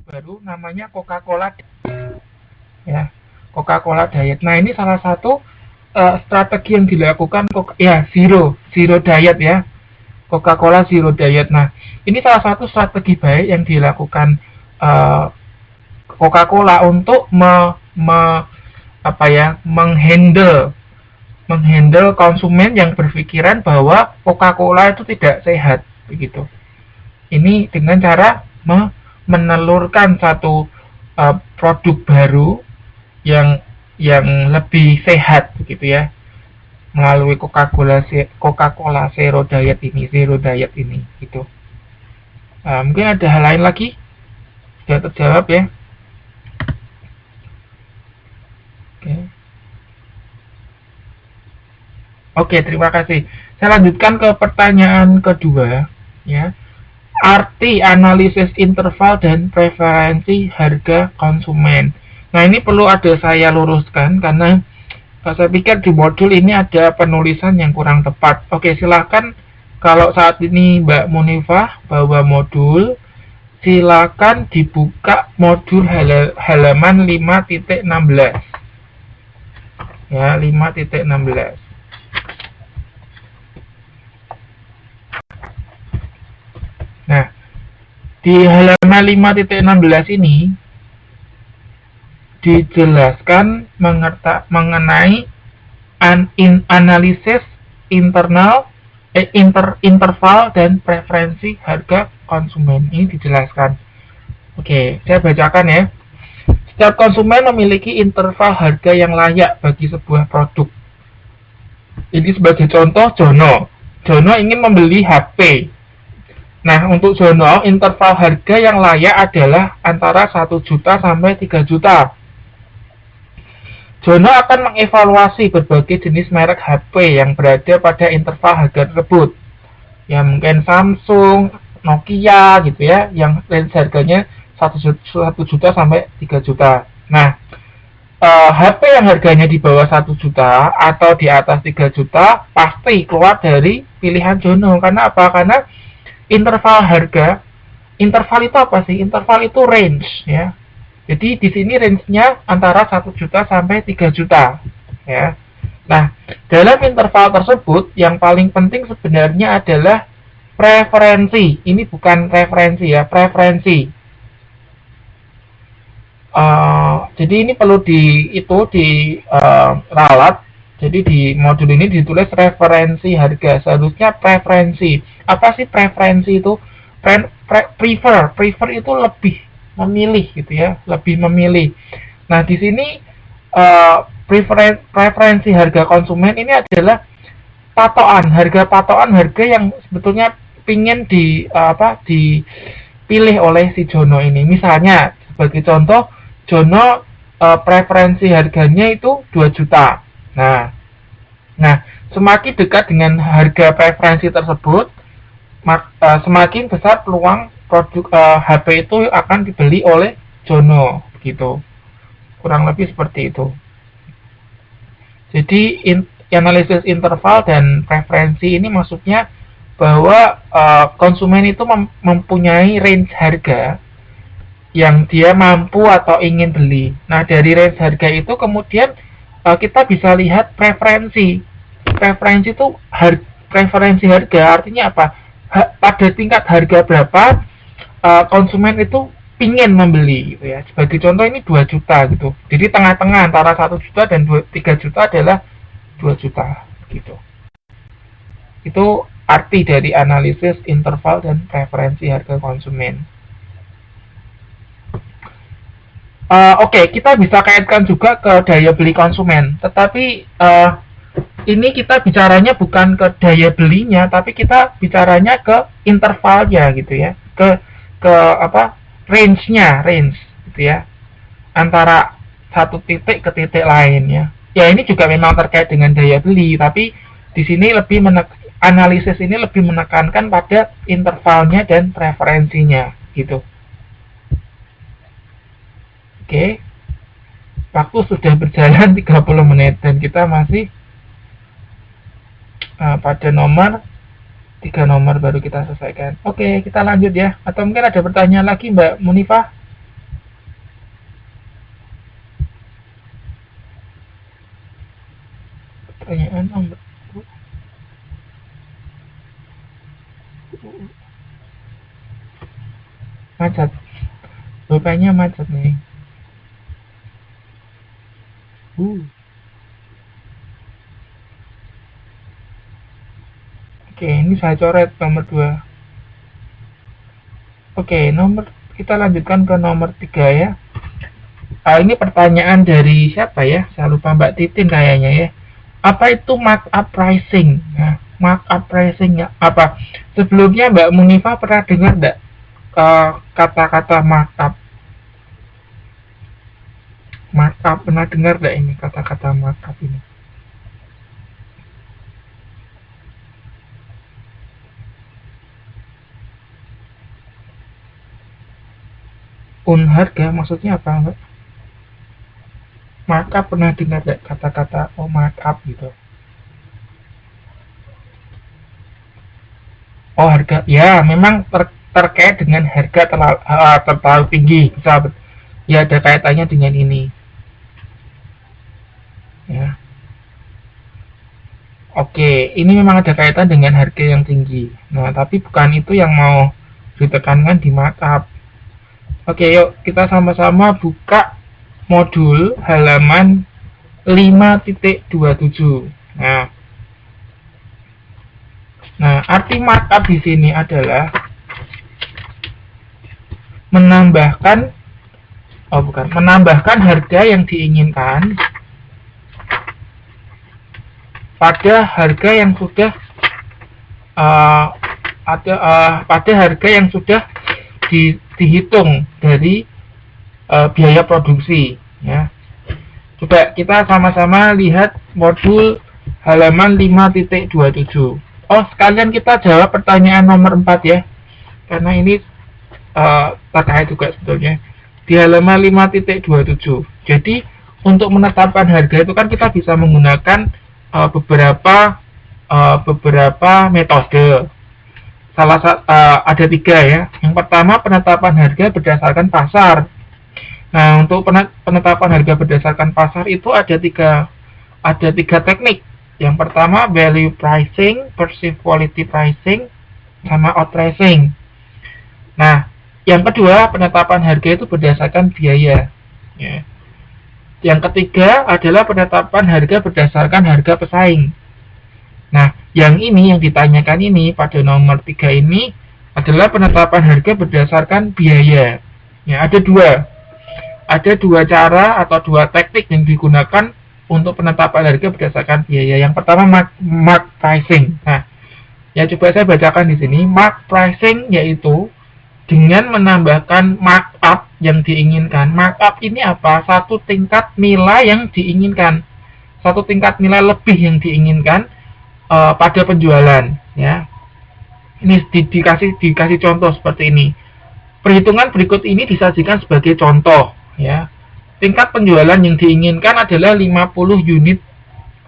baru namanya Coca-Cola ya. Coca-Cola Diet. Nah, ini salah satu strategi yang dilakukan zero diet ya. Coca-Cola Zero Diet. Nah, ini salah satu strategi baik yang dilakukan Coca-Cola untuk menghandle konsumen yang berpikiran bahwa Coca-Cola itu tidak sehat begitu. Ini dengan cara menelurkan satu produk baru yang lebih sehat begitu ya, melalui Coca-Cola Zero Diet ini gitu. Mungkin ada hal lain lagi? Sudah terjawab ya? Oke, terima kasih. Saya lanjutkan ke pertanyaan kedua ya. Arti analisis interval dan preferensi harga konsumen. Nah, ini perlu ada saya luruskan karena saya pikir di modul ini ada penulisan yang kurang tepat. Oke, silakan kalau saat ini Mbak Munifah bawa modul, silakan dibuka modul halaman 5.16. Ya, 5.16. Nah, di halaman 5.16 ini dijelaskan mengenai analisis interval dan preferensi harga konsumen. Ini dijelaskan. Oke, saya bacakan ya. Setiap konsumen memiliki interval harga yang layak bagi sebuah produk. Ini sebagai contoh, Jono ingin membeli HP. Nah, untuk Jono, interval harga yang layak adalah antara 1 juta sampai 3 juta. Jono akan mengevaluasi berbagai jenis merek HP yang berada pada interval harga tersebut. Ya, mungkin Samsung, Nokia gitu ya, yang range harganya 1 juta sampai 3 juta. Nah, HP yang harganya di bawah 1 juta atau di atas 3 juta pasti keluar dari pilihan Jono. Karena apa? Karena interval itu apa sih? Interval itu range ya. Jadi di sini range-nya antara 1 juta sampai 3 juta ya. Nah, dalam interval tersebut yang paling penting sebenarnya adalah preferensi. Ini bukan referensi ya, preferensi. Jadi ini perlu ralat. Jadi di modul ini ditulis referensi harga, seharusnya preferensi. Apa sih preferensi itu? Prefer itu lebih memilih gitu ya, lebih memilih. Nah, di sini preferensi harga konsumen ini adalah harga yang sebetulnya pingin dipilih oleh si Jono ini. Misalnya sebagai contoh, Jono preferensi harganya itu 2 juta. Nah, semakin dekat dengan harga preferensi tersebut, semakin besar peluang produk HP itu akan dibeli oleh Jono gitu. Kurang lebih seperti itu. Jadi analisis interval dan preferensi ini maksudnya bahwa konsumen itu mempunyai range harga yang dia mampu atau ingin beli. Nah, dari range harga itu kemudian kita bisa lihat preferensi. Preferensi itu preferensi harga artinya apa? Pada tingkat harga berapa konsumen itu pingin membeli gitu ya. Sebagai contoh ini 2 juta gitu. Jadi tengah-tengah antara 1 juta dan 3 juta adalah 2 juta gitu. Itu arti dari analisis interval dan preferensi harga konsumen. Oke, kita bisa kaitkan juga ke daya beli konsumen. Tetapi ini kita bicaranya bukan ke daya belinya, tapi kita bicaranya ke intervalnya gitu ya. Range gitu ya, antara satu titik ke titik lain ya. Ya, ini juga memang terkait dengan daya beli, tapi di sini analisis ini lebih menekankan pada intervalnya dan preferensinya gitu. Oke. Waktu sudah berjalan 30 menit dan kita masih pada nomor 3 nomor baru kita selesaikan. Oke, kita lanjut ya. Atau mungkin ada pertanyaan lagi Mbak Munifah? Pertanyaan nomor macet. Wifi-nya macet nih. Oke, ini saya coret nomor 2. Oke, kita lanjutkan ke nomor 3 ya. Ini pertanyaan dari siapa ya? Saya lupa, Mbak Titin kayaknya ya. Apa itu markup pricing? Nah, markup pricing ya apa? Sebelumnya Mbak Munifa pernah dengar enggak kata-kata markup? Markup, pernah dengar enggak ini kata-kata markup ini? Harga maksudnya apa, Mbak? Markup, pernah dengar enggak kata-kata markup gitu? Harga. Ya, memang terkait dengan harga terlalu tinggi. Bisa ya ada kaitannya dengan ini. Ya. Oke, ini memang ada kaitan dengan harga yang tinggi. Nah, tapi bukan itu yang mau ditekankan di markup. Oke, yuk kita sama-sama buka modul halaman 5.27. Nah, arti markup di sini adalah menambahkan harga yang diinginkan pada harga yang sudah dihitung dari biaya produksi ya. Coba kita sama-sama lihat modul halaman 5.27. Sekalian kita jawab pertanyaan nomor 4 ya, karena ini terkait juga sebetulnya di halaman 5.27. Jadi untuk menetapkan harga itu kan kita bisa menggunakan beberapa metode. Ada 3 ya. Yang pertama, penetapan harga berdasarkan pasar. Nah, untuk penetapan harga berdasarkan pasar itu ada tiga teknik. Yang pertama, value pricing, perceived quality pricing, sama outpricing. Nah, yang kedua, penetapan harga itu berdasarkan biaya. Ya. Yang ketiga adalah penetapan harga berdasarkan harga pesaing. Nah, yang ditanyakan ini pada nomor 3 ini adalah penetapan harga berdasarkan biaya. Ya, ada dua cara atau 2 teknik yang digunakan untuk penetapan harga berdasarkan biaya. Yang pertama, mark pricing. Nah, ya coba saya bacakan di sini. Mark pricing yaitu dengan menambahkan markup yang diinginkan. Markup ini apa? Satu tingkat nilai yang diinginkan, satu tingkat nilai lebih yang diinginkan pada penjualan. Ya, ini dikasih contoh seperti ini. Perhitungan berikut ini disajikan sebagai contoh. Ya, tingkat penjualan yang diinginkan adalah 50 unit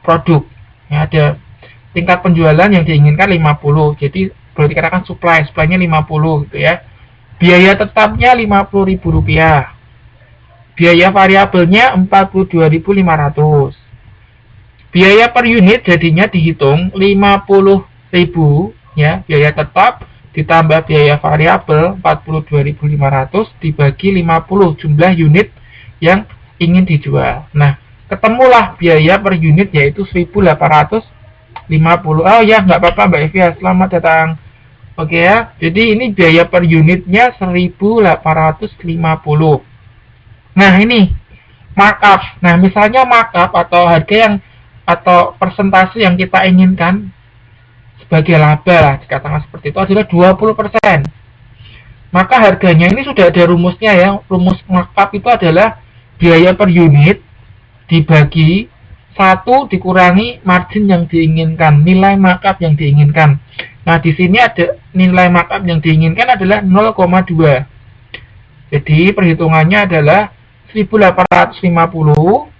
produk. Ya, ada tingkat penjualan yang diinginkan 50. Jadi boleh dikatakan supply-nya 50 gitu ya. Biaya tetapnya Rp50.000. Biaya variabelnya 42.500. Biaya per unit jadinya dihitung 50.000 ya, biaya tetap ditambah biaya variabel 42.500 dibagi 50 jumlah unit yang ingin dijual. Nah, ketemulah biaya per unit yaitu 1.850. Oh ya, nggak apa-apa Mbak Evia, selamat datang. Oke ya, jadi ini biaya per unitnya 1.850. Nah, ini markup. Nah, misalnya markup atau harga atau persentase yang kita inginkan sebagai laba lah, dikatakan seperti itu adalah 20%. Maka harganya ini sudah ada rumusnya ya. Rumus markup itu adalah biaya per unit dibagi 1 dikurangi margin yang diinginkan, nilai markup yang diinginkan. Nah, di sini ada nilai markup yang diinginkan adalah 0,2. Jadi, perhitungannya adalah 1.850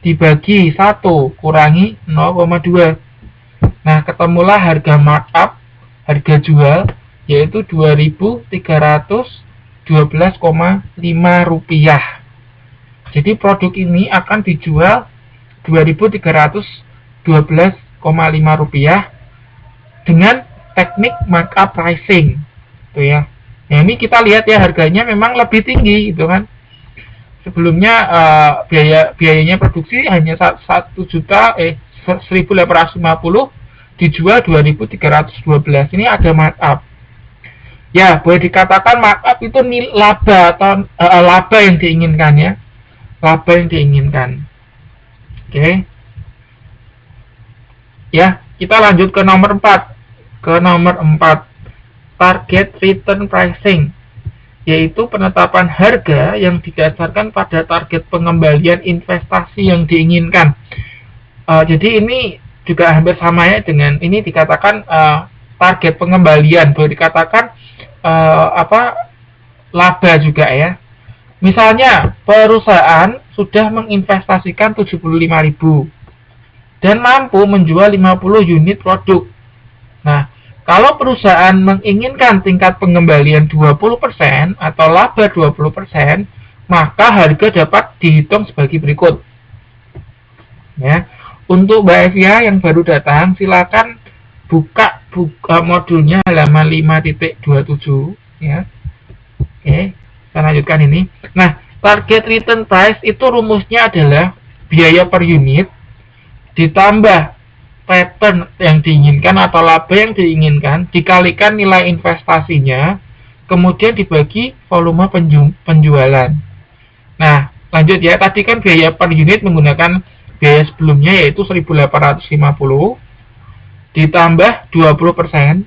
dibagi 1 kurangi 0,2. Nah, ketemulah harga markup, harga jual, yaitu Rp2.312,5. Jadi, produk ini akan dijual Rp2.312,5 Rp12,5 dengan teknik markup pricing, gitu ya. Nah, ini kita lihat ya, harganya memang lebih tinggi gitu kan. Sebelumnya biayanya produksi hanya 1.850, dijual 2.312. Ini ada markup. Ya, boleh dikatakan markup itu laba atau laba yang diinginkan ya. Laba yang diinginkan. Oke. Ya, kita lanjut ke nomor 4. Target return pricing, yaitu penetapan harga yang didasarkan pada target pengembalian investasi yang diinginkan. Jadi ini juga hampir sama ya dengan ini dikatakan target pengembalian, boleh dikatakan laba juga ya. Misalnya perusahaan sudah menginvestasikan 75.000 dan mampu menjual 50 unit produk. Nah, kalau perusahaan menginginkan tingkat pengembalian 20% atau laba 20%, maka harga dapat dihitung sebagai berikut. Ya, untuk Mbak Evia yang baru datang, silakan buka modulnya halaman 5.27 ya. Oke, saya lanjutkan ini. Nah, target return price itu rumusnya adalah biaya per unit ditambah return yang diinginkan atau laba yang diinginkan dikalikan nilai investasinya, kemudian dibagi volume penjualan. Nah, lanjut ya. Tadi kan biaya per unit menggunakan biaya sebelumnya yaitu 1.850 ditambah 20%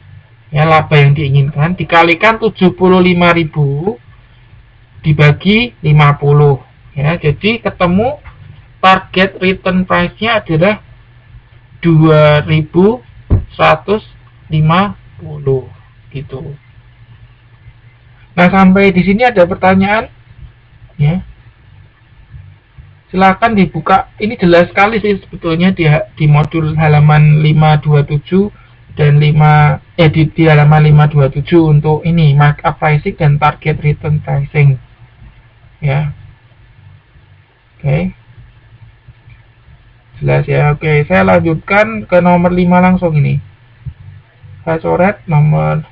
ya, laba yang diinginkan dikalikan 75.000 dibagi 50 ya. Jadi ketemu target return price-nya adalah 2.150 gitu. Nah, sampai di sini ada pertanyaan ya. Silakan dibuka. Ini jelas sekali sih sebetulnya di modul halaman 527 dan di halaman 527 untuk ini markup pricing dan target return pricing. Ya. Oke. Jelas ya. Oke, saya lanjutkan ke nomor 5 langsung ini. Saya coret nomor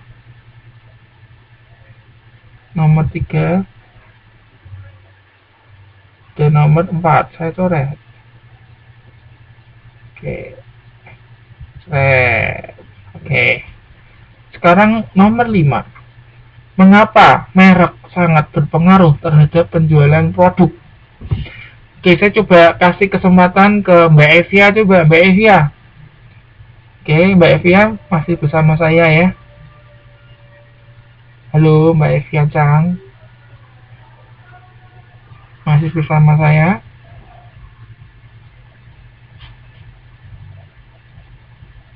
3 dan nomor 4 saya coret. Oke. Oke. Sekarang nomor 5. Mengapa merek sangat berpengaruh terhadap penjualan produk? Oke, saya coba kasih kesempatan ke Mbak Evia. Coba Mbak Evia. Oke, Mbak Evia masih bersama saya ya. Halo Mbak Evia Chang. Masih bersama saya?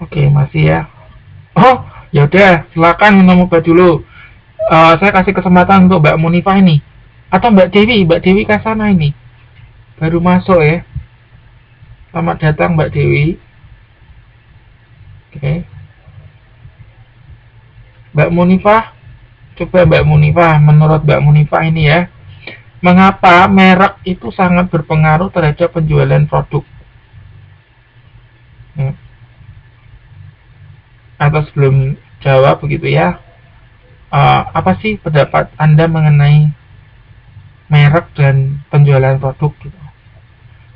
Oke, masih ya. Oh, yaudah, silakan minum obat dulu. Saya kasih kesempatan untuk Mbak Munifah ini. Atau Mbak Dewi ke sana ini. Baru masuk ya. Selamat datang Mbak Dewi. Oke. Mbak Munifah, coba Mbak Munifah, menurut Mbak Munifah ini ya. Mengapa merek itu sangat berpengaruh terhadap penjualan produk? Atau sebelum jawab begitu ya, apa sih pendapat Anda mengenai merek dan penjualan produk gitu?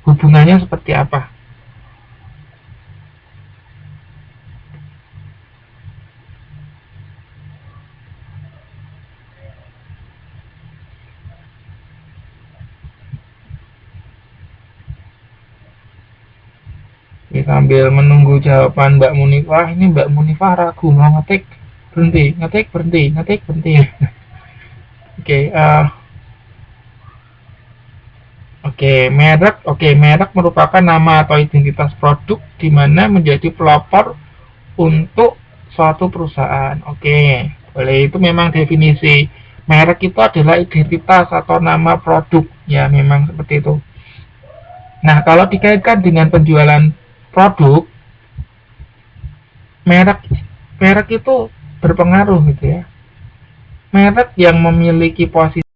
Hubungannya seperti apa? Sambil menunggu jawaban Mbak Munifah, ini Mbak Munifah ragu mau ngetik, berhenti. Merek merupakan nama atau identitas produk di mana menjadi pelopor untuk suatu perusahaan. Boleh, itu memang definisi. Merek itu adalah identitas atau nama produk, ya memang seperti itu. Nah, kalau dikaitkan dengan penjualan produk, merek itu berpengaruh gitu ya. Merek yang memiliki posisi